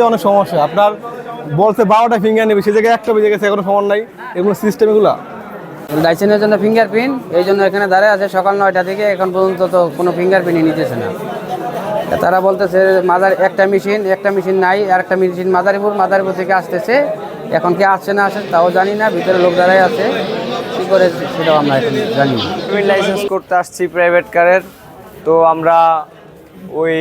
অনেক সমস্যা আপনার বলছে 12টা ফিঙ্গার নেবে, সে জায়গায় একটা বেজে গেছে, এখনো সমান নাই। এগুলো সিস্টেম এগুলা লাইসেন্সের জন্য ফিঙ্গারপ্রিন্ট, এই জন্য এখানে দাঁড়ায় আছে সকাল 9টা থেকে এখন পর্যন্ত তো কোনো ফিঙ্গারপ্রিন্টই নিতেছে না। তারা বলতেছে মাদার একটা মেশিন নাই, আর একটা মেশিন মাদারীপুর থেকে আসতেছে, এখন কি আসছে না আসে তাও জানি না, ভিতরে লোক দাঁড়ায় আছে, কী করে সেটাও আমরা এখন জানি না। আমি লাইসেন্স করতে আসছি প্রাইভেট কারের, তো আমরা ওই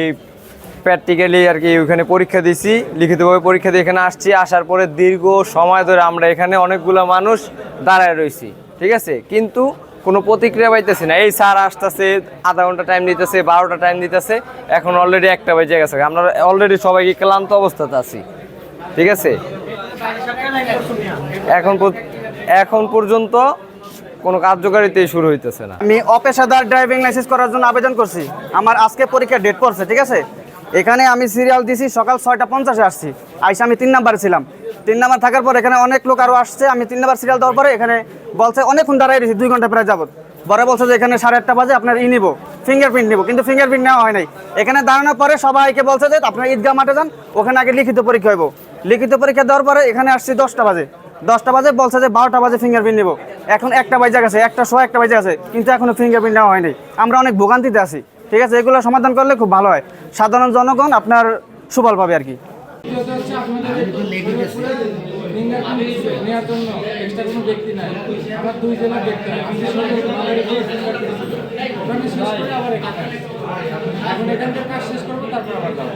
প্র্যাকটিক্যালি আর কি ওইখানে পরীক্ষা দিছি, লিখিতভাবে পরীক্ষা দিয়ে এখানে আসছি। আসার পরে দীর্ঘ সময় ধরে আমরা এখানে অনেকগুলো মানুষ দাঁড়ায় রয়েছি, ঠিক আছে, কিন্তু কোনো প্রতিক্রিয়া পাইতেছি না। এই স্যার আসতেছে, আধা ঘন্টা টাইম দিতেছে, 12টা টাইম দিতেছে, এখন অলরেডি 1টা বেজে গেছে। আমরা অলরেডি সবাই ক্লান্ত অবস্থাতে আছি, ঠিক আছে। এখন পর্যন্ত কোনো কার্যকারিতাই শুরু হইতেছে না। আমি অপেশাদার ড্রাইভিং লাইসেন্স করার জন্য আবেদন করছি। আমার আজকে পরীক্ষার ডেট পড়ছে, ঠিক আছে। এখানে আমি সিরিয়াল দিছি, সকাল 6:50-এ আসছি। আইসা আমি 3 নাম্বারে ছিলাম। 3 নাম্বার থাকার পর এখানে অনেক লোক আরও আসছে। আমি 3 নাম্বার সিরিয়াল দেওয়ার পরে এখানে বলছে অনেকক্ষণ দাঁড়াই রয়েছি, 2 ঘন্টা প্রায় যাবত। পরে বলছে যে এখানে 8:30 বাজে আপনার নিব, ফিঙ্গারপ্রিন্ট নিব, কিন্তু ফিঙ্গারপ্রিন্ট নেওয়া হয় নাই। এখানে দাঁড়ানোর পরে সবাইকে বলছে যে আপনার ঈদগাহ মাঠে যান, ওখানে আগে লিখিত পরীক্ষা হইব। লিখিত পরীক্ষা দেওয়ার পরে এখানে আসছি 10টা বাজে। 10টা বাজে বলছে যে 12টা বাজে ফিঙ্গারপ্রিন্ট নিব। এখন 1টা বাজে গেছে, 1টা বাজে গেছে, কিন্তু এখনো ফিঙ্গারপ্রিন্ট নেওয়া হয়নি। আমরা অনেক ভোগান্তিতে আছি, ঠিক আছে। এগুলো সমাধান করলে খুব ভালো হয়, সাধারণ জনগণ আপনার সুফল পাবে আর কি। নেওয়ার জন্য এক্সট্রা কোনো ব্যক্তি নাই, আমার 2 জনের ব্যক্তি নাই, ওখানে শেষ করে আবার এখানে এখন এখানকার কাজ শেষ করবো, তারপর আবার যাবো।